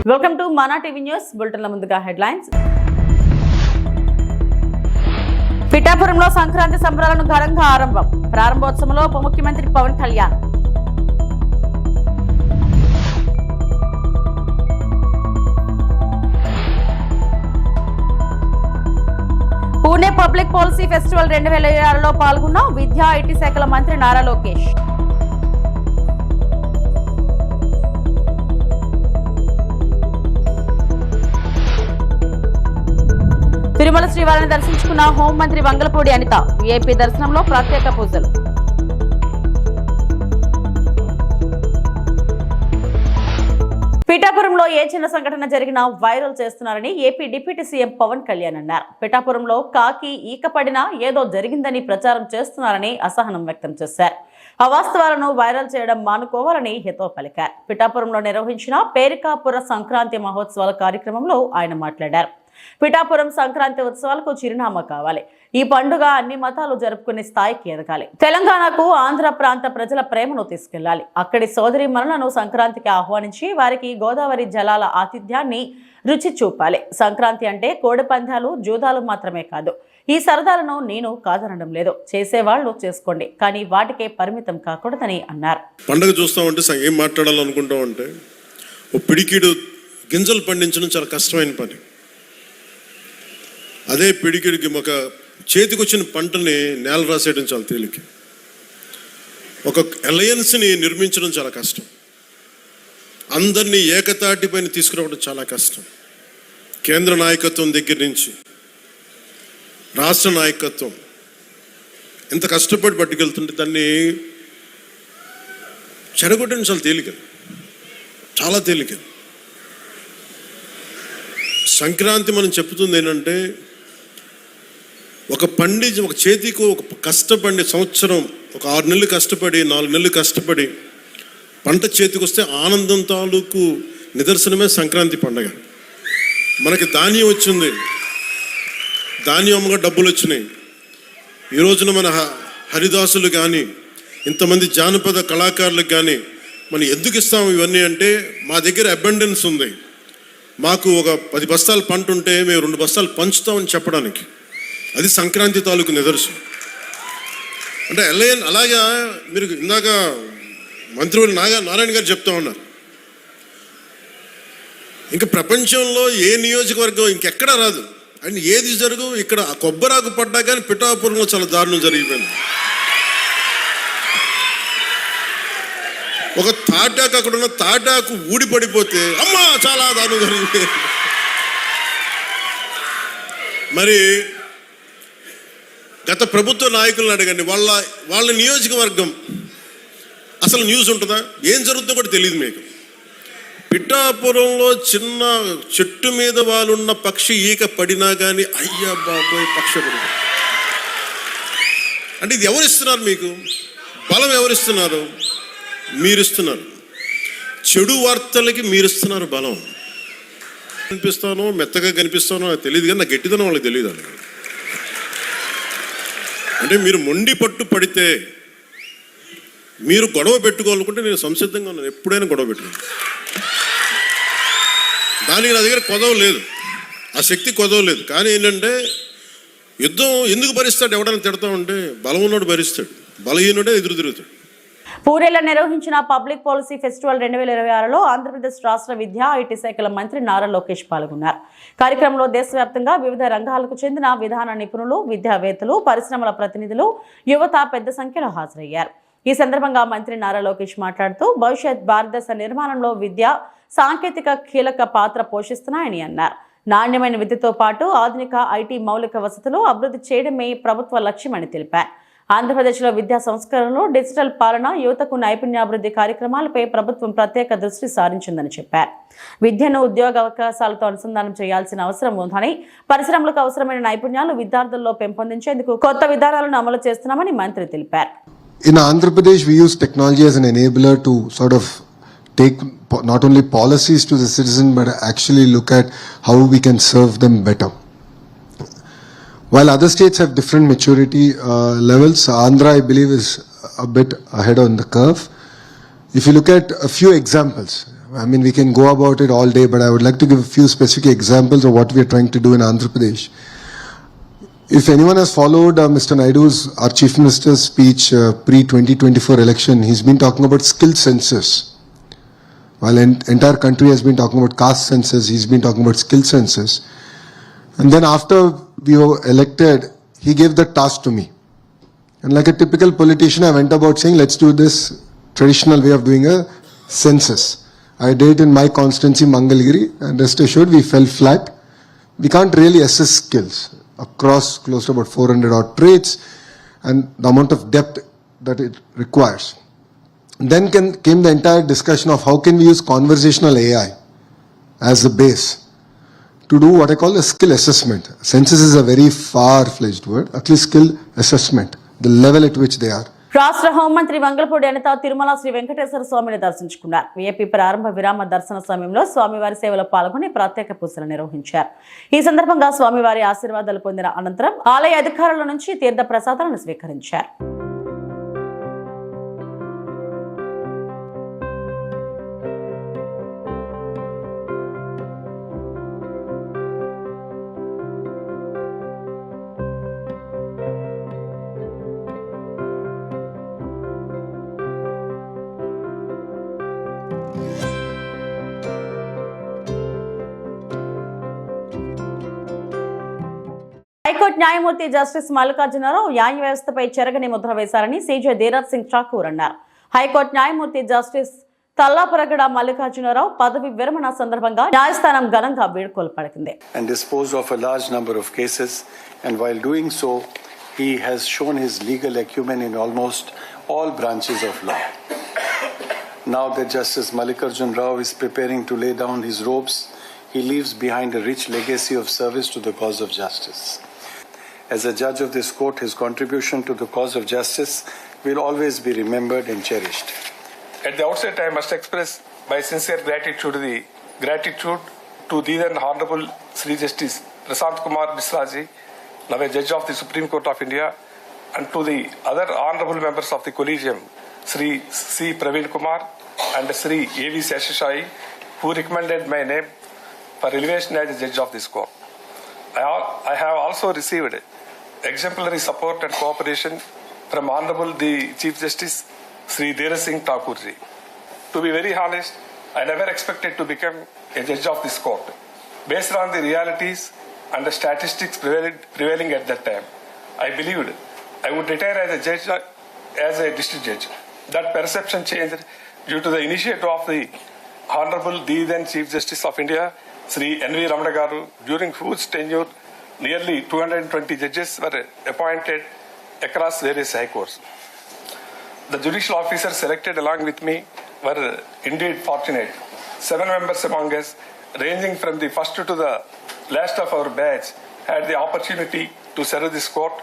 Welcome to మనా TV news బులెటిన్ల ముందుగా headlines. పిఠాపురంలో సంక్రాంతి సంబరాలను ఘనంగా ఆరంభం. ప్రారంభోత్సవంలో ఉప ముఖ్యమంత్రి Pawan Kalyan. Pune public policy festival 2026లో పాల్గొన్న విద్యా ఐటీ శాఖల మంత్రి నారా లోకేష్. తిరుమల శ్రీవారిని దర్శించుకున్న హోంమంత్రి వంగలపూడి అనిత. వీఐపీ దర్శనంలో ప్రత్యేక పూజలు. పిఠాపురంలో ఏ చిన్న సంఘటన జరిగినా వైరల్ చేస్తున్నారని AP deputy CM Pawan Kalyan అన్నారు. పిఠాపురంలో కాకి ఈకపడినా ఏదో జరిగిందని ప్రచారం చేస్తున్నారని అసహనం వ్యక్తం చేశారు. అవాస్తవాలను వైరల్ చేయడం మానుకోవాలని హితవు పలికారు. పిఠాపురంలో నిర్వహించిన పేరికాపుర సంక్రాంతి మహోత్సవాల కార్యక్రమంలో ఆయన మాట్లాడారు. పిఠాపురం సంక్రాంతి ఉత్సవాలకు చిరునామా కావాలి. ఈ పండుగ అన్ని మతాలు జరుపుకునే స్థాయికి ఎదగాలి. తెలంగాణకు ఆంధ్ర ప్రాంత ప్రజల ప్రేమను తీసుకెళ్లాలి. అక్కడి సోదరీమణులను సంక్రాంతికి ఆహ్వానించి వారికి గోదావరి జలాల ఆతిథ్యాన్ని రుచి చూపాలి. సంక్రాంతి అంటే కోడి పందాలు, జూదాలు మాత్రమే కాదు. ఈ సరదాలను నేను కాదనడం లేదు. చేసేవాళ్ళు చేసుకోండి, కానీ వాటికే పరిమితం కాకూడదని అన్నారు. పండుగ చూస్తామంటే ఏం మాట్లాడాలనుకుంటామంటే, ఓ పిడికిడు గింజలు పండించడం చాలా కష్టమైన పని. అదే పిడికిడికి ఒక చేతికొచ్చిన పంటని నేల రాసేయడం చాలా తేలిక. ఒక అలయన్స్ని నిర్మించడం చాలా కష్టం. అందరినీ ఏకతాటిపైన తీసుకురావడం చాలా కష్టం. కేంద్ర నాయకత్వం దగ్గర నుంచి రాష్ట్ర నాయకత్వం ఎంత కష్టపడి పట్టుకెళ్తుంటే దాన్ని చెడగొట్టడం చాలా తేలిక, చాలా తేలిక. సంక్రాంతి మనం చెప్తుంది ఏంటంటే, ఒక చేతికి ఒక కష్టపడి సంవత్సరం ఒక 6 నెలలు కష్టపడి 4 నెలలు కష్టపడి పంట చేతికి వస్తే ఆనందం తాలూకు నిదర్శనమే సంక్రాంతి పండగ. మనకి ధాన్యం వచ్చింది, ధాన్యం అమ్మగా డబ్బులు వచ్చినాయి. ఈ రోజున మన హరిదాసులు కానీ ఇంతమంది జానపద కళాకారులకు కానీ మనం ఎందుకు ఇస్తాము ఇవన్నీ అంటే, మా దగ్గర అబండెన్స్ ఉంది. మాకు ఒక 10 బస్తాలు పంట ఉంటే మేము 2 బస్తాలు పంచుతామని చెప్పడానికి. అది సంక్రాంతి తాలూకు నిదర్శనం. అంటే అలాగా మీరు ఇందాక మంత్రివర్యులు నారాయణ గారు చెప్తా ఉన్నారు, ఇంకా ప్రపంచంలో ఏ నియోజకవర్గం ఇంకెక్కడా రాదు అని ఏది జరుగు. ఇక్కడ కొబ్బరాకు పడ్డా కానీ పిఠాపురంలో చాలా దారుణం జరిగిపోయింది. ఒక తాటాకు అక్కడ ఉన్న తాటాకు ఊడిపడిపోతే అమ్మా చాలా దారుణం జరిగిపోయింది. మరి గత ప్రభుత్వ నాయకులను అడగండి, వాళ్ళ నియోజకవర్గం అసలు న్యూస్ ఉంటుందా? ఏం జరుగుతుందో కూడా తెలియదు మీకు. పిఠాపురంలో చిన్న చెట్టు మీద వాళ్ళున్న పక్షి ఈక పడినా కానీ అయ్యా బాబోయ్ పక్షుడు అంటే ఇది ఎవరిస్తున్నారు మీకు? బలం ఎవరిస్తున్నారు? మీరిస్తున్నారు. చెడు వార్తలకి మీరిస్తున్నారు బలం. కనిపిస్తానో మెత్తగా కనిపిస్తానో అది తెలియదు, కానీ నా గట్టిదనం వాళ్ళకి తెలియదు. అంటే మీరు మొండి పట్టు పడితే, మీరు గొడవ పెట్టుకోవాలనుకుంటే నేను సంసిద్ధంగా ఉన్నాను, ఎప్పుడైనా గొడవ పెట్టుకోను. దానికి నా దగ్గర కొదవ లేదు, ఆ శక్తి కొదవ లేదు. కానీ ఏంటంటే, యుద్ధం ఎందుకు భరిస్తాడు? ఎవడైనా తిడతా ఉంటే బలం ఉన్నాడు భరిస్తాడు, బలహీనుడే ఎదురు తిరుగుతాడు. పూణేలో నిర్వహించిన పబ్లిక్ పాలసీ ఫెస్టివల్ 2026లో ఆంధ్రప్రదేశ్ రాష్ట్ర విద్యా ఐటీ శాఖల మంత్రి నారా లోకేష్ పాల్గొన్నారు. కార్యక్రమంలో దేశవ్యాప్తంగా వివిధ రంగాలకు చెందిన విధాన నిపుణులు, విద్యావేత్తలు, పరిశ్రమల ప్రతినిధులు, యువత పెద్ద సంఖ్యలో హాజరయ్యారు. ఈ సందర్భంగా మంత్రి నారా లోకేష్ మాట్లాడుతూ, భవిష్యత్ భారతదేశ నిర్మాణంలో విద్య, సాంకేతిక కీలక పాత్ర పోషిస్తున్నాయని అన్నారు. నాణ్యమైన విద్యతో పాటు ఆధునిక ఐటీ మౌలిక వసతులు అభివృద్ధి చేయడమే ప్రభుత్వ లక్ష్యమని తెలిపారు. ఆంధ్రప్రదేశ్లో విద్యా సంస్కరణలు, డిజిటల్ పాలన, యువతకు నైపుణ్యాభివృద్ధి కార్యక్రమాలపై ప్రభుత్వం ప్రత్యేక దృష్టి సారించిందని చెప్పారు. విద్యను ఉద్యోగ అవకాశాలతో అనుసంధానం చేయాల్సిన అవసరం ఉందని, పరిశ్రమలకు అవసరమైన నైపుణ్యాలు విద్యార్థుల్లో పెంపొందించేందుకు కొత్త విధానాలను అమలు చేస్తున్నామని మంత్రి తెలిపారు. In Andhra Pradesh, we use technology as an enabler to sort of take not only policies to the citizen, but actually look at how we can serve them better. While other states have different maturity levels, Andhra, I believe, is a bit ahead on the curve. If you look at a few examples, I mean, we can go about it all day, but I would like to give a few specific examples of what we are trying to do in Andhra Pradesh. If anyone has followed Mr. Naidu's, our Chief Minister's speech pre-2024 election, he's been talking about skill census. While entire country has been talking about caste census, he's been talking about skill census. And then after we were elected, he gave the task to me. And like a typical politician, I went about saying, let's do this traditional way of doing a census. I did it in my constituency, Mangalgiri, and rest assured, we fell flat. We can't really assess skills across close to about 400 odd traits and the amount of depth that it requires. Then came the entire discussion of how can we use conversational AI as the base to do what I call a skill assessment. Census is a very far-fledged word, at least skill assessment, the level at which they are. రాష్ట్ర హోంమంత్రి వంగలపూడి అనిత తిరుమల శ్రీ వెంకటేశ్వర స్వామిని దర్శించుకున్నారు. VIP ప్రారంభ విరామ దర్శన సమయంలో స్వామివారి సేవలో పాల్గొని ప్రత్యేక పూజలు నిర్వహించారు. ఈ సందర్భంగా స్వామివారి ఆశీర్వాదాలు పొందిన అనంతరం ఆలయ అధికారుల నుంచి తీర్థ ప్రసాదాలను స్వీకరించారు. హైకోర్టు న్యాయమూర్తి జస్టిస్ మల్లికార్జునరావు న్యాయ వ్యవస్థపై చెరగని ముద్ర వేశారని సీజే ధీరజ్ సింగ్ ఠాకూర్ అన్నారు. హైకోర్టు న్యాయమూర్తి జస్టిస్ తల్లాపరగడ మల్లికార్జునరావు పదవి విరమణ సందర్భంగా న్యాయస్థానం ఘనంగా వీడ్కోలు పలికింది. And disposed of a large number of cases, and while doing so, he has shown his legal acumen in almost all branches of law. Now that Justice Mallikarjun Rao is preparing to lay down his robes, he leaves behind a rich legacy of service to the cause of justice. As a judge of this court, his contribution to the cause of justice will always be remembered and cherished. At the outset, I must express my sincere gratitude to the then Honorable Sri Justice Prasant Kumar Misraji, now a Judge of the Supreme Court of India, and to the other Honorable members of the Collegium, Sri C. Praveen Kumar and Sri A.V. Seshasai, who recommended my name for elevation as a Judge of this Court. I have also received exemplary support and cooperation from Honorable the Chief Justice Sri Dheeraj Singh Thakur ji. To be very honest, I never expected to become a judge of this court. Based on the realities and the statistics prevailing at that time, I believed I would retire as a judge, as a district judge. That perception changed due to the initiative of the Honorable the then Chief Justice of India, Sri N.V. Ramana Garu, during whose tenure nearly 220 judges were appointed across various high courts. The judicial officers selected along with me were indeed fortunate. 7 members among us, ranging from the first to the last of our batch, had the opportunity to serve this court,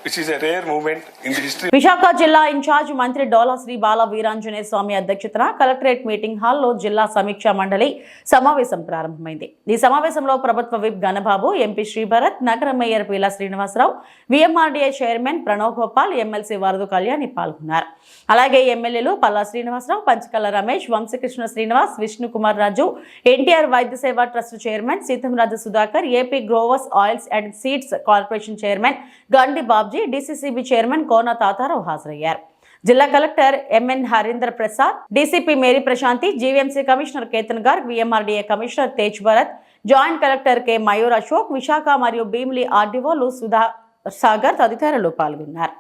which is a rare moment in the history. Visakha జిల్లా incharge మంత్రి డోలా శ్రీ బాల వీరాంజనేయ స్వామి అధ్యక్షతన collectorate meeting హాల్లో జిల్లా సమీక్షా మండలి సమావేశం ప్రారంభమైంది. ఈ సమావేశంలో ప్రభుత్వ విప్ గణబాబు, ఎంపీ శ్రీభరత్, నగర mayor Peela Srinivasarao, VMRDA chairman Pranav Gopal, MLC Varadu Kalyani పాల్గొన్నారు. అలాగే ఎమ్మెల్యేలు Palla Srinivasarao, Panchakalla Ramesh, Vamsikrishna Srinivas, Vishnukumar Raju, NTR Vaidya Seva trust chairman Seethamraju Sudhakar, AP growers oils and seeds corporation chairman Gandi Babji, DCCB chairman Kona Tatarao హాజరయ్యారు. జిల్లా collector MN Harinder Prasad, DCP Mary Prashanthi, GVMC commissioner Ketan Garg, VMRDA commissioner Tej Bharat, joint collector K Mayur Ashok, Visakha మరియు భీమిలి ఆర్డీఓలు సుధా సాగర్ తదితరులు పాల్గొన్నారు.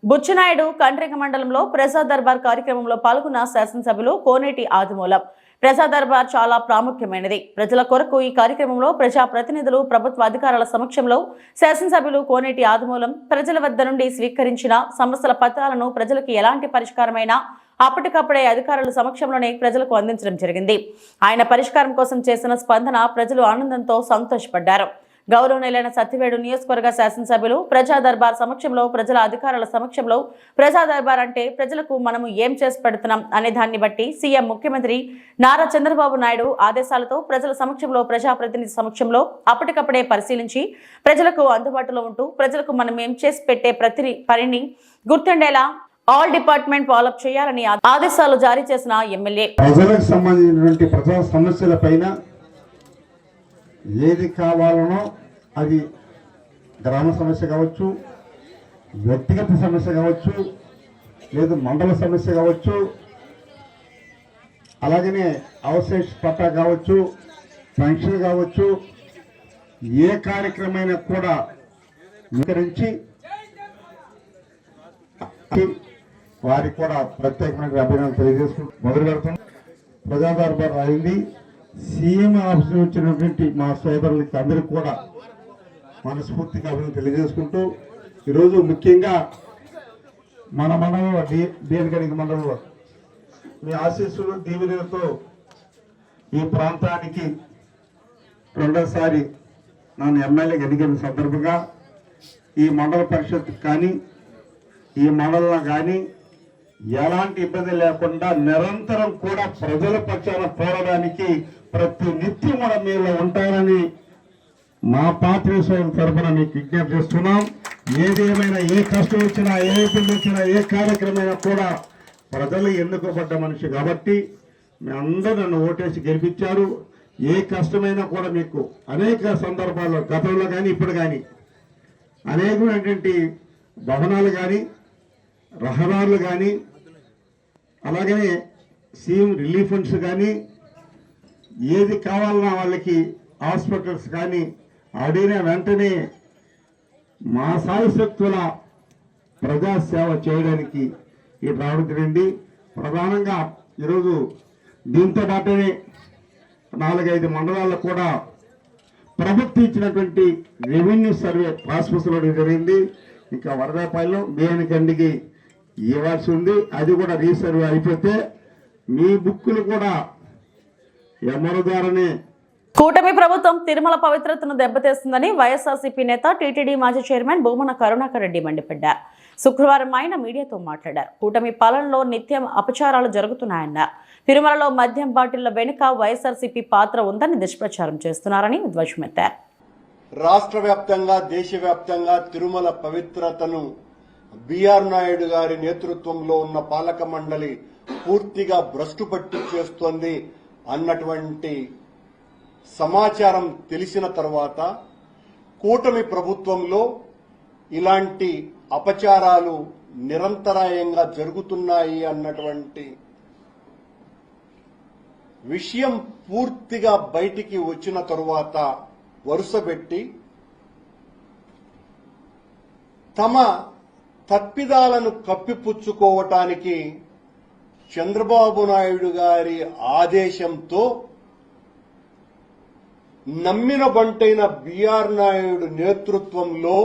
బుచ్చినాయుడు కండ్రిక మండలంలో ప్రజా దర్బార్ కార్యక్రమంలో పాల్గొన్న శాసనసభ్యులు కోనేటి ఆదిమూలం. ప్రజా దర్బార్ చాలా ప్రాముఖ్యమైనది. ప్రజల కొరకు ఈ కార్యక్రమంలో ప్రజా ప్రతినిధులు, ప్రభుత్వ అధికారుల సమక్షంలో శాసనసభ్యులు కోనేటి ఆదిమూలం ప్రజల వద్ద నుండి స్వీకరించిన సమస్యల పత్రాలను ప్రజలకు ఎలాంటి పరిష్కారమైనా అప్పటికప్పుడే అధికారుల సమక్షంలోనే ప్రజలకు అందించడం జరిగింది. ఆయన పరిష్కారం కోసం చేసిన స్పందన ప్రజలు ఆనందంతో సంతోషపడ్డారు. గౌరవనీయులైన సత్యవేడు నియోజకవర్గ శాసనసభ్యులు ప్రజా దర్బార్ సమక్షంలో, ప్రజల అధికారుల సమక్షంలో ప్రజా దర్బార్ అంటే ప్రజలకు మనము ఏం చేసి పెడుతున్నాం అనే దాన్ని బట్టి సీఎం ముఖ్యమంత్రి నారా చంద్రబాబు నాయుడు ఆదేశాలతో ప్రజల సమక్షంలో, ప్రజాప్రతినిధి సమక్షంలో అప్పటికప్పుడే పరిశీలించి ప్రజలకు అందుబాటులో ఉంటూ ప్రజలకు మనం ఏం చేసి పెట్టే ప్రతి పనిని గుర్తుండేలా ఆల్ డిపార్ట్మెంట్ ఫాలోఅప్ చేయాలని ఆదేశాలు జారీ చేసిన ఎమ్మెల్యే ప్రజలకు సంబంధించినటువంటి ప్రజా సమస్యల పైన ఏది కావాలనో అది గ్రామ సమస్య కావచ్చు, వ్యక్తిగత సమస్య కావచ్చు, లేదు మండల సమస్య కావచ్చు, అలాగనే అవశేష పట్టా కావచ్చు, పెన్షన్ కావచ్చు, ఏ కార్యక్రమైనా కూడా వివరించి వారికి కూడా ప్రత్యేకమైన అభినందనలు తెలియజేసుకుంటూ మొదలు పెడతాం. ప్రజా దర్బార్ అయింది. సీఎం ఆఫీస్ వచ్చినటువంటి మా సోదరులకి అందరికీ కూడా మనస్ఫూర్తిగా అభినందనలు తెలియజేసుకుంటూ ఈరోజు ముఖ్యంగా మన మండలంలో దేనికనికి మండలంలో మీ ఆశీస్సులు దీవెనలతో ఈ ప్రాంతానికి రెండోసారి నన్ను ఎమ్మెల్యేగా ఎన్నికైన సందర్భంగా ఈ మండల పరిషత్ కానీ ఈ మండలంలో కానీ ఎలాంటి ఇబ్బంది లేకుండా నిరంతరం కూడా ప్రజల పక్షాన పోరాడానికి ప్రతి నిత్యం కూడా మీరు ఉంటారని మా పార్టీ తరఫున మీకు విజ్ఞప్తి చేస్తున్నాం. ఏదేమైనా, ఏ కష్టం వచ్చినా, ఏ ఇబ్బంది వచ్చినా, ఏ కార్యక్రమైనా కూడా ప్రజలు ఎన్నుకోబడ్డ మనిషి కాబట్టి మీ అందరూ నన్ను ఓటేసి గెలిపించారు. ఏ కష్టమైనా కూడా మీకు అనేక సందర్భాల్లో గతంలో కానీ ఇప్పుడు కానీ అనేకమైనటువంటి భవనాలు కానీ, రహదారులు కానీ, అలాగనే సీఎం రిలీఫ్ ఫండ్స్ కానీ, ఏది కావాలన్నా వాళ్ళకి హాస్పిటల్స్ కానీ అడిగిన వెంటనే మా సాయశక్తుల ప్రజాసేవ చేయడానికి ఇది రావడం జరిగింది. ప్రధానంగా ఈరోజు దీంతో పాటునే 4-5 మండలాల్లో కూడా ప్రభుత్వం ఇచ్చినటువంటి రెవెన్యూ సర్వే ప్రాసెస్ జరిగింది. ఇంకా వరదాపాయలు బియ్యానికండికి ఇవ్వాల్సి ఉంది. అది కూడా రీసర్వే అయిపోతే మీ బుక్కులు కూడా ఎంఆర్ఓ ద్వారానే. కూటమి ప్రభుత్వం తిరుమల పవిత్రతను దెబ్బతీస్తుందని వైఎస్ఆర్సీపీ నేత టీటీడీ మాజీ చైర్మన్ భూమన కరుణాకర్ రెడ్డి మండిపడ్డారు. శుక్రవారం ఆయన మీడియాతో మాట్లాడారు. కూటమి పాలనలో నిత్యం అపచారాలు జరుగుతున్నాయన్నారు. తిరుమలలో మద్యం బాటిళ్ల వెనుక వైఎస్ఆర్సీపీ పాత్ర ఉందని దుష్ప్రచారం చేస్తున్నారని ధ్వజమెత్తారు. రాష్ట్ర వ్యాప్తంగా, దేశవ్యాప్తంగా తిరుమల పవిత్రతను బిఆర్ నాయుడు గారి నేతృత్వంలో ఉన్న పాలక మండలి పూర్తిగా భ్రష్టు పట్టి చేస్తోంది అన్నటువంటి సమాచారం తెలిసిన తర్వాత కూటమి ప్రభుత్వంలో ఇలాంటి అపచారాలు నిరంతరాయంగా జరుగుతున్నాయి అన్నటువంటి విషయం పూర్తిగా బయటికి వచ్చిన తరువాత వరుసపెట్టి తమ తప్పిదాలను కప్పిపుచ్చుకోవటానికి చంద్రబాబు నాయుడు గారి ఆదేశంతో నమ్మిన బంటైన బిఆర్ నాయుడు నేతృత్వంలో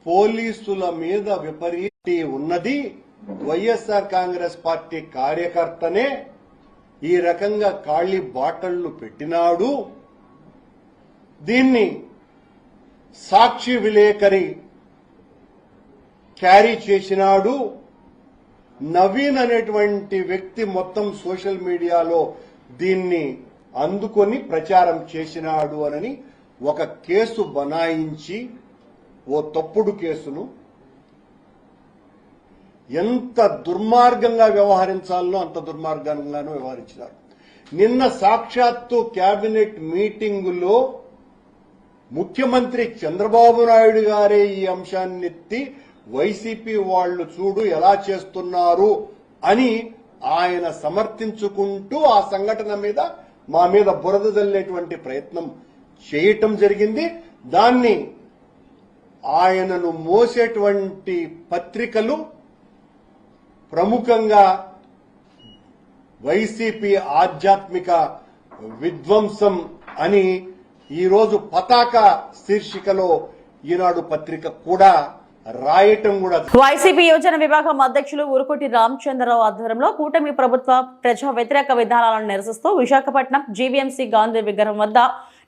పోలీసుల మీద విపరీత ఉన్నది వైఎస్ఆర్ కాంగ్రెస్ పార్టీ కార్యకర్తనే ఈ రకంగా ఖాళీ బాటళ్లు పెట్టినాడు. దీన్ని సాక్షి విలేకరి క్యారీ చేసినాడు. నవీన్ అనేటువంటి వ్యక్తి మొత్తం సోషల్ మీడియాలో దీన్ని అందుకొని ప్రచారం చేసినాడు అని ఒక కేసు బనాయించి, ఓ తప్పుడు కేసును ఎంత దుర్మార్గంగా వ్యవహరించాలనో అంత దుర్మార్గంగానూ వ్యవహరించినారు. నిన్న సాక్షాత్తు కేబినెట్ మీటింగులో ముఖ్యమంత్రి చంద్రబాబు నాయుడు గారే ఈ అంశాన్నెత్తి వైసీపీ వాళ్లు చూడు ఎలా చేస్తున్నారు అని ఆయన సమర్థించుకుంటూ ఆ సంఘటన మీద మా మీద బురద జల్లేటువంటి ప్రయత్నం చేయటం జరిగింది. దాన్ని ఆయనను మోసేటువంటి పత్రికలు ప్రముఖంగా వైసీపీ ఆధ్యాత్మిక విధ్వంసం అని ఈరోజు పతాక శీర్షికలో ఈనాడు పత్రిక కూడా రాయటం కూడా. వైసీపీ యోజన విభాగం అధ్యక్షులు ఉరుకోటి రామచంద్రరావు ఆధ్వర్యంలో కూటమి ప్రభుత్వ ప్రజా వ్యతిరేక విధానాలను నిరసిస్తూ విశాఖపట్నం జీవీఎంసీ గాంధీ విగ్రహం వద్ద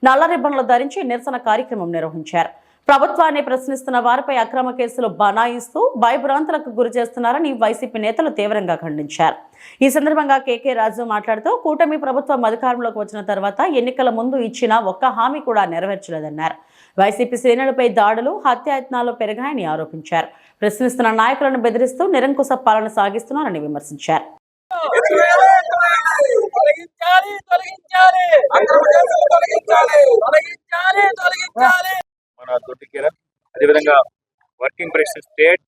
నల్ల రిబ్బన్లు ధరించి నిరసన కార్యక్రమం నిర్వహించారు. ప్రభుత్వాన్ని ప్రశ్నిస్తున్న వారిపై అక్రమ కేసులు బనాయిస్తూ భయభ్రాంతులకు గురి చేస్తున్నారని వైసీపీ నేతలు తీవ్రంగా ఖండించారు. ఈ సందర్భంగా కేకే రాజు మాట్లాడుతూ కూటమి ప్రభుత్వం అధికారంలోకి వచ్చిన తర్వాత ఎన్నికల ముందు ఇచ్చిన ఒక్క హామీ కూడా నెరవేర్చలేదన్నారు. వైసీపీ శ్రేణులపై దాడులు, హత్యాయత్నాలు పెరిగాయని ఆరోపించారు. ప్రశ్నిస్తున్న నాయకులను బెదిరిస్తూ నిరంకుశ పాలన సాగిస్తున్నారని విమర్శించారు. మన దొడ్డి కిరణ్, అదేవిధంగా working president state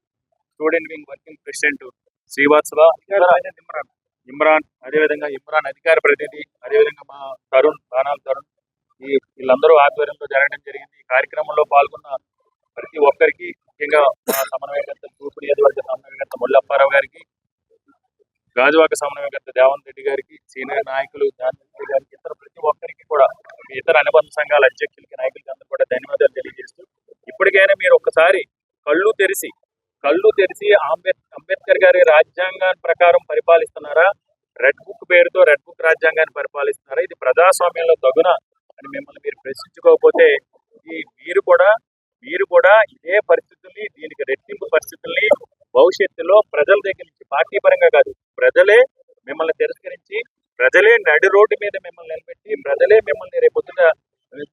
student wing working president Srivastava, Imran, అదేవిధంగా ఇమ్రాన్ అధికార ప్రతినిధి, అదేవిధంగా మా తరుణ్, బాణాల తరుణ్, వీళ్ళందరూ ఆధ్వర్యంలో జరగడం జరిగింది. ఈ కార్యక్రమంలో పాల్గొన్న ప్రతి ఒక్కరికి, ముఖ్యంగా మా సమన్వయకర్త తూర్పు నియోజకవర్గ సమన్వయకర్త ముల్లప్పారావు గారికి, గాజువాక సమన్వయకర్త దేవన్ రెడ్డి గారికి, సీనియర్ నాయకులు రెడ్డి గారికి, ఇతర ప్రతి ఒక్కరికి కూడా, ఇతర అనుబంధ సంఘాల అధ్యక్షులకి, నాయకులకి అందరూ కూడా ధన్యవాదాలు తెలియజేస్తూ, ఇప్పటికైనా మీరు ఒక్కసారి కళ్ళు తెరిచి అంబేద్కర్ గారి రాజ్యాంగాన్ని ప్రకారం పరిపాలిస్తున్నారా, రెడ్ బుక్ పేరుతో రెడ్ బుక్ రాజ్యాంగాన్ని పరిపాలిస్తున్నారా, ఇది ప్రజాస్వామ్యంలో తగున అని మిమ్మల్ని మీరు ప్రశ్నించుకోకపోతే మీరు కూడా ఇదే పరిస్థితుల్ని, దీనికి రెట్టింపు పరిస్థితుల్ని భవిష్యత్తులో ప్రజల దగ్గర నుంచి, పార్టీ పరంగా కాదు, ప్రజలే మిమ్మల్ని తిరస్కరించి, ప్రజలే నడి రోడ్డు మీద మిమ్మల్ని నిలబెట్టి, ప్రజలే మిమ్మల్ని రేపొద్దున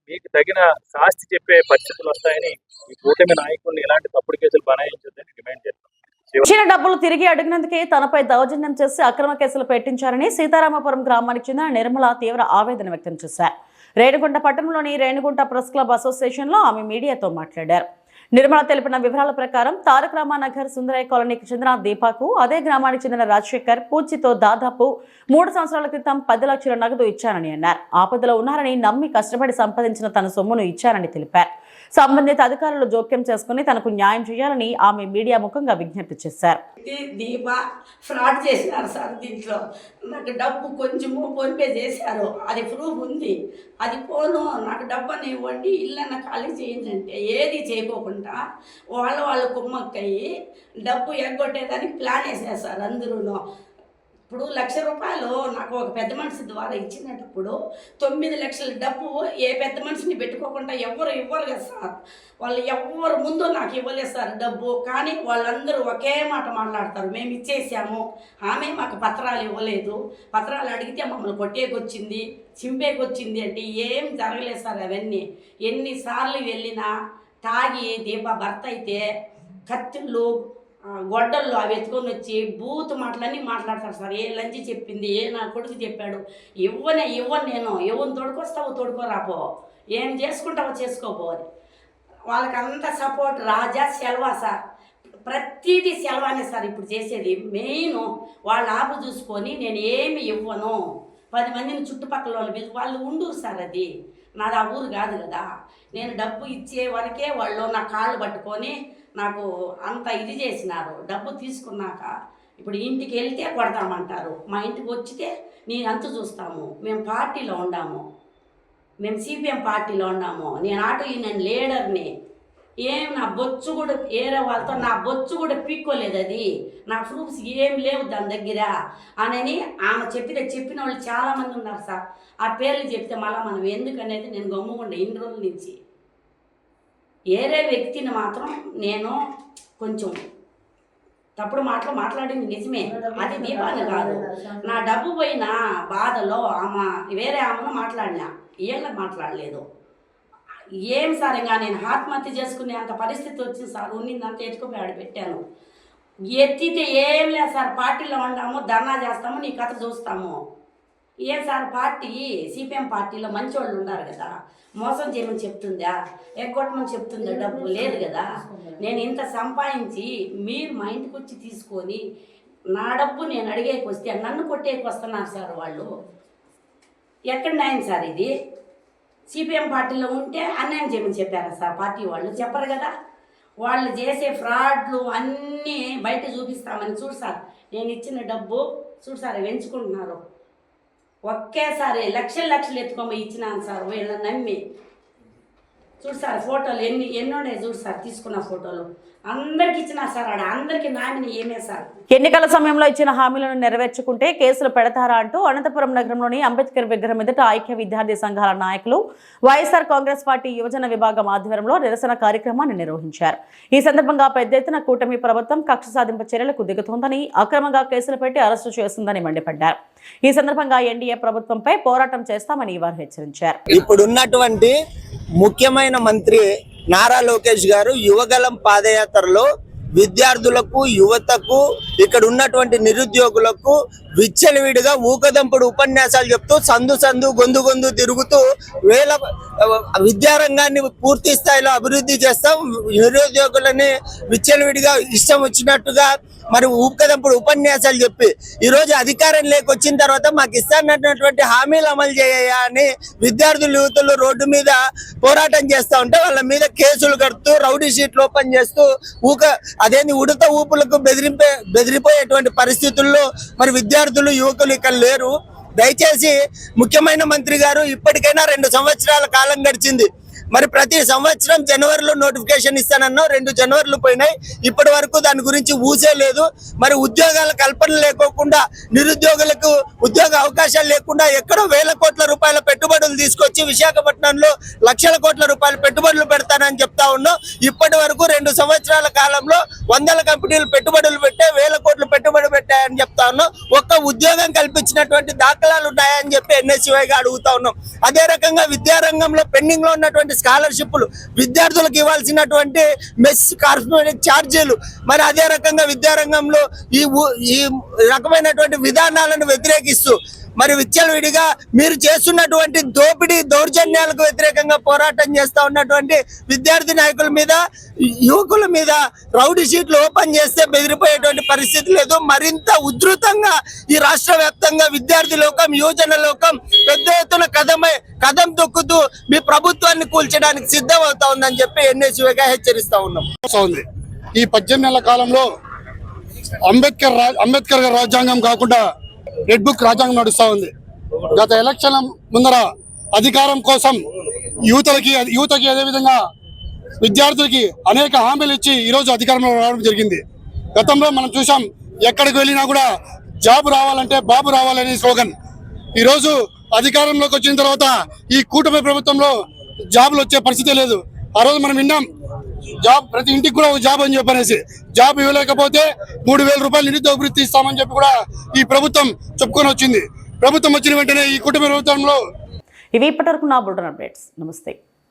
మీకు తగిన శాస్తి చెప్పే పరిస్థితులు వస్తాయని ఈ కూటమి నాయకుల్ని ఇలాంటి తప్పుడు కేసులు బనాయించొద్దని డిమాండ్ చేస్తాం. ఇచ్చిన డబ్బులు తిరిగి అడిగినందుకే తనపై దౌర్జన్యం చేసి అక్రమ కేసులు పెట్టించారని సీతారామపురం గ్రామానికి చెందిన నిర్మల తీవ్ర ఆవేదన వ్యక్తం చేశారు. రేణిగుంట పట్టణంలోని రేణిగుంట ప్రెస్ క్లబ్ అసోసియేషన్ లో ఆమె మీడియాతో మాట్లాడారు. నిర్మల తెలిపిన వివరాల ప్రకారం తారక రామానగర్ సుందరయ్య కాలనీకి చెందిన దీపాకు అదే గ్రామానికి చెందిన రాజశేఖర్ పూచితో దాదాపు 3 సంవత్సరాల క్రితం 10 లక్షల నగదు ఇచ్చానని అన్నారు. ఆపదలో ఉన్నారని నమ్మి కష్టపడి సంపాదించిన తన సొమ్మును ఇచ్చారని తెలిపారు. సంబంధిత అధికారులు జోక్యం చేసుకుని తనకు న్యాయం చేయాలని ఆమె మీడియా ముఖంగా విజ్ఞప్తి చేశారు. దీప ఫ్రాడ్ చేసినారు సార్. దీంట్లో నాకు డబ్బు కొంచెము ఫోన్పే చేశారు, అది ప్రూఫ్ ఉంది. అది పోను నాకు డబ్బు అని ఇవ్వండి, ఇల్లన్న ఖాళీ చేయండి అంటే ఏది చేయకోకుండా వాళ్ళ కుమ్మక్కయ్యి డబ్బు ఎగ్గొట్టేదానికి ప్లాన్ వేసేసారు అందరూ. ఇప్పుడు 1,00,000 రూపాయలు నాకు ఒక పెద్ద మనిషి ద్వారా ఇచ్చినప్పుడు 9 లక్షల డబ్బు ఏ పెద్ద మనిషిని పెట్టుకోకుండా ఎవరు ఇవ్వరు కదా సార్. వాళ్ళు ఎవరు ముందు నాకు ఇవ్వలేదు సార్ డబ్బు. కానీ వాళ్ళందరూ ఒకే మాట మాట్లాడతారు, మేము ఇచ్చేసాము, ఆమె మాకు పత్రాలు ఇవ్వలేదు, పత్రాలు అడిగితే మమ్మల్ని కొట్టేకొచ్చింది, చింపేకొచ్చింది అంటే ఏం జరగలేదు సార్. అవన్నీ ఎన్నిసార్లు వెళ్ళినా తాగి దీప భర్త అయితే కత్తుళ్ళు గొడ్డల్లో అవి ఎత్తుకొని వచ్చి బూత్ మాటలన్నీ మాట్లాడతారు సార్. ఏ లంచి చెప్పింది, ఏ నా కొడుకు చెప్పాడు, ఇవ్వను నేను, ఎవరిని తోడుకొస్తావో తోడుకోరాపో, ఏం చేసుకుంటావో చేసుకోపో అని. వాళ్ళకి అంత సపోర్ట్. రాజా సెలవా సార్, ప్రతిదీ సెలవానే సార్ ఇప్పుడు చేసేది. మెయిన్ వాళ్ళ ఆపు చూసుకొని నేను ఏమి ఇవ్వను, 10 మందిని చుట్టుపక్కల వాళ్ళు ఉండూరు సార్. అది నాది ఆ ఊరు కాదు కదా. నేను డబ్బు ఇచ్చే వరకే వాళ్ళు నా కాళ్ళు పట్టుకొని నాకు అంత ఇది చేసినారు. డబ్బు తీసుకున్నాక ఇప్పుడు ఇంటికి వెళ్తే కొడతామంటారు, మా ఇంటికి వచ్చితే నేను అంత చూస్తాము. మేము పార్టీలో ఉన్నాము, మేము సిపిఎం పార్టీలో ఉన్నాము, నేను ఆటో యూనియన్ లీడర్ని. ఏం నా బొచ్చు కూడా ఏరే వాళ్ళతో నా బొచ్చు కూడా పీక్కోలేదు. అది నా ప్రూఫ్స్ ఏం లేవు దాని దగ్గర అని ఆమె చెప్పిన వాళ్ళు చాలామంది ఉన్నారు సార్. ఆ పేర్లు చెప్తే మళ్ళీ మనం ఎందుకనేది నేను గమ్ముకుండా ఇన్ని రోజుల నుంచి. ఏరే వ్యక్తిని మాత్రం నేను కొంచెం తప్పుడు మాటలు మాట్లాడింది నిజమే, అది దీపాన్ని కాదు. నా డబ్బు పోయిన బాధలో ఆమె వేరే ఆమెను మాట్లాడినా, వీళ్ళకి మాట్లాడలేదు. ఏం సార్ ఇంకా నేను ఆత్మహత్య చేసుకునే అంత పరిస్థితి వచ్చింది సార్. ఉన్నిందంతా ఎత్తుకుపోయి ఆడ పెట్టాను. ఎత్తితే ఏం లేదు సార్, పార్టీలో ఉన్నాము, ధర్నా చేస్తాము, నీ కథ చూస్తాము. ఏం సార్ పార్టీ సిపిఎం పార్టీలో మంచి వాళ్ళు ఉన్నారు కదా, మోసం చేయమని చెప్తుందా, ఎగ్గొట్టమని చెప్తుందా? డబ్బు లేదు కదా. నేను ఇంత సంపాదించి మీరు మా ఇంటికి వచ్చి తీసుకొని నా డబ్బు నేను అడిగేకి వస్తే నన్ను కొట్టేకి వస్తున్నారు సార్ వాళ్ళు. ఎక్కడ న్యాయం సార్ ఇది? సిపిఎం పార్టీలో ఉంటే అన్యాయం చేయమని చెప్పారా సార్ పార్టీ వాళ్ళు? చెప్పరు కదా. వాళ్ళు చేసే ఫ్రాడ్లు అన్నీ బయట చూపిస్తామని. చూడు సార్, నేను ఇచ్చిన డబ్బు చూడు సార్ వెంచుకుంటున్నారు. ఒకేసారి లక్షలు ఎత్తుకోమని ఇచ్చినాను సార్ వీళ్ళని నమ్మి. చూడు సార్ ఫోటోలు ఎన్నోనే చూడు సార్ తీసుకున్న ఫోటోలు అందరికి ఇచ్చినా సార్. ఆడ అందరికి నామిని ఏమే సార్. ఎన్నికల సమయంలో ఇచ్చిన హామీలను నెరవేర్చుకుంటే కేసులు పెడతారా అంటూ అనంతపురం నగరంలోని అంబేద్కర్ విగ్రహం ఎదుట ఐక్య విద్యార్థి సంఘాల నాయకులు వైఎస్ఆర్ కాంగ్రెస్ పార్టీ యువజన విభాగం ఆధ్వర్యంలో నిరసన కార్యక్రమాన్ని నిర్వహించారు. ఈ సందర్భంగా పెద్ద ఎత్తున కూటమి ప్రభుత్వం కక్ష సాధింపు చర్యలకు దిగుతోందని, అక్రమంగా కేసులు పెట్టి అరెస్టు చేస్తుందని మండిపడ్డారు. ఈ సందర్భంగా ఎన్డీఏ ప్రభుత్వంపై పోరాటం చేస్తామని వారు హెచ్చరించారు. ఇప్పుడున్నటువంటి ముఖ్యమైన మంత్రి నారా లోకేష్ గారు యువగలం పాదయాత్రలో విద్యార్థులకు, యువతకు, ఇక్కడ ఉన్నటువంటి నిరుద్యోగులకు విచ్చలవిడిగా ఊకదంపుడు ఉపన్యాసాలు చెప్తూ సందు గొంతు తిరుగుతూ విద్యారంగాన్ని పూర్తి స్థాయిలో అభివృద్ధి చేస్తాం, నిరుద్యోగులని విచ్చలవిడిగా ఇష్టం వచ్చినట్టుగా మరి ఊకదంపుడు ఉపన్యాసాలు చెప్పి ఈరోజు అధికారం లేకొచ్చిన తర్వాత మాకు ఇస్తానన్నటువంటి హామీలు అమలు చేయ అని విద్యార్థులు, యువతులు రోడ్డు మీద పోరాటం చేస్తూ ఉంటే వాళ్ళ మీద కేసులు కడుతూ రౌడీ షీట్లు ఓపెన్ చేస్తూ అదేంటి ఉడత ఊపులకు బెదిరిపోయేటువంటి పరిస్థితుల్లో మరి విద్యార్థులు, యువకులు ఇక్కడ లేరు. దయచేసి ముఖ్యమైన మంత్రి గారు ఇప్పటికైనా 2 సంవత్సరాల కాలం గడిచింది. మరి ప్రతి సంవత్సరం జనవరిలో నోటిఫికేషన్ ఇస్తానన్నా 2 జనవరిలు పోయినాయి. ఇప్పటి వరకు దాని గురించి ఊసే లేదు. మరి ఉద్యోగాల కల్పన లేకోకుండా, నిరుద్యోగులకు ఉద్యోగ అవకాశాలు లేకుండా ఎక్కడో వేల కోట్ల రూపాయల పెట్టుబడులు తీసుకొచ్చి విశాఖపట్నంలో లక్షల కోట్ల రూపాయల పెట్టుబడులు పెడతానని చెప్తా ఉన్నాం. ఇప్పటి వరకు 2 సంవత్సరాల కాలంలో 100 కంపెనీలు పెట్టుబడులు పెట్టే, వేల కోట్లు పెట్టుబడి పెట్టాయని చెప్తా ఉన్నాం. ఒక్క ఉద్యోగం కల్పించినటువంటి దాఖలాలు ఉన్నాయని చెప్పి ఎన్ఎస్యుఐగా అడుగుతా ఉన్నాం. అదే రకంగా విద్యారంగంలో పెండింగ్ లో ఉన్నటువంటి స్కాలర్షిప్లు, విద్యార్థులకు ఇవ్వాల్సినటువంటి మెస్ కార్పొరేట్ ఛార్జీలు, మరి అదే రకంగా విద్యారంగంలో ఈ రకమైనటువంటి విధానాలను వ్యతిరేకిస్తూ మరి విచ్చలవిడిగా మీరు చేస్తున్నటువంటి దోపిడీ దౌర్జన్యాలకు వ్యతిరేకంగా పోరాటం చేస్తూ ఉన్నటువంటి విద్యార్థి నాయకుల మీద, యువకుల మీద రౌడీ షీట్లు ఓపెన్ చేస్తే బెదిరిపోయేటువంటి పరిస్థితి లేదు. మరింత ఉధృతంగా ఈ రాష్ట్ర వ్యాప్తంగా విద్యార్థి లోకం, యువజన లోకం పెద్ద ఎత్తున కదం తొక్కుతూ మీ ప్రభుత్వాన్ని కూల్చడానికి సిద్ధం అవుతా ఉందని చెప్పి ఎన్ఎస్యుగా హెచ్చరిస్తా ఉన్నాం. ఈ 18 నెలల కాలంలో అంబేద్కర్ గారి రాజ్యాంగం కాకుండా రెడ్ బుక్ రాజ్యాంగం నడుస్తూ ఉంది. గత ఎలక్షన్ ముందర అధికారం కోసం యువతకి అదేవిధంగా విద్యార్థులకి అనేక హామీలు ఇచ్చి ఈరోజు అధికారంలో రావడం జరిగింది. గతంలో మనం చూసాం, ఎక్కడికి వెళ్ళినా కూడా జాబ్ రావాలంటే బాబు రావాలనే స్లోగన్. ఈరోజు అధికారంలోకి వచ్చిన తర్వాత ఈ కూటమి ప్రభుత్వంలో జాబులు వచ్చే పరిస్థితి లేదు. ఆ రోజు మనం విన్నాం, జాబ్ ప్రతి ఇంటికి కూడా ఒక జాబ్ అని చెప్పనేసి. జాబ్ ఇవ్వలేకపోతే 3000 రూపాయలు నిరుద్యోగ వృత్తి ఇస్తామని చెప్పి కూడా ఈ ప్రభుత్వం చెప్పుకొని వచ్చింది. ప్రభుత్వం వచ్చిన వెంటనే ఈ కుటుంబ ప్రభుత్వంలో ఇవి ఇప్పటివరకు నా బులెటిన్ అప్డేట్స్. నమస్తే.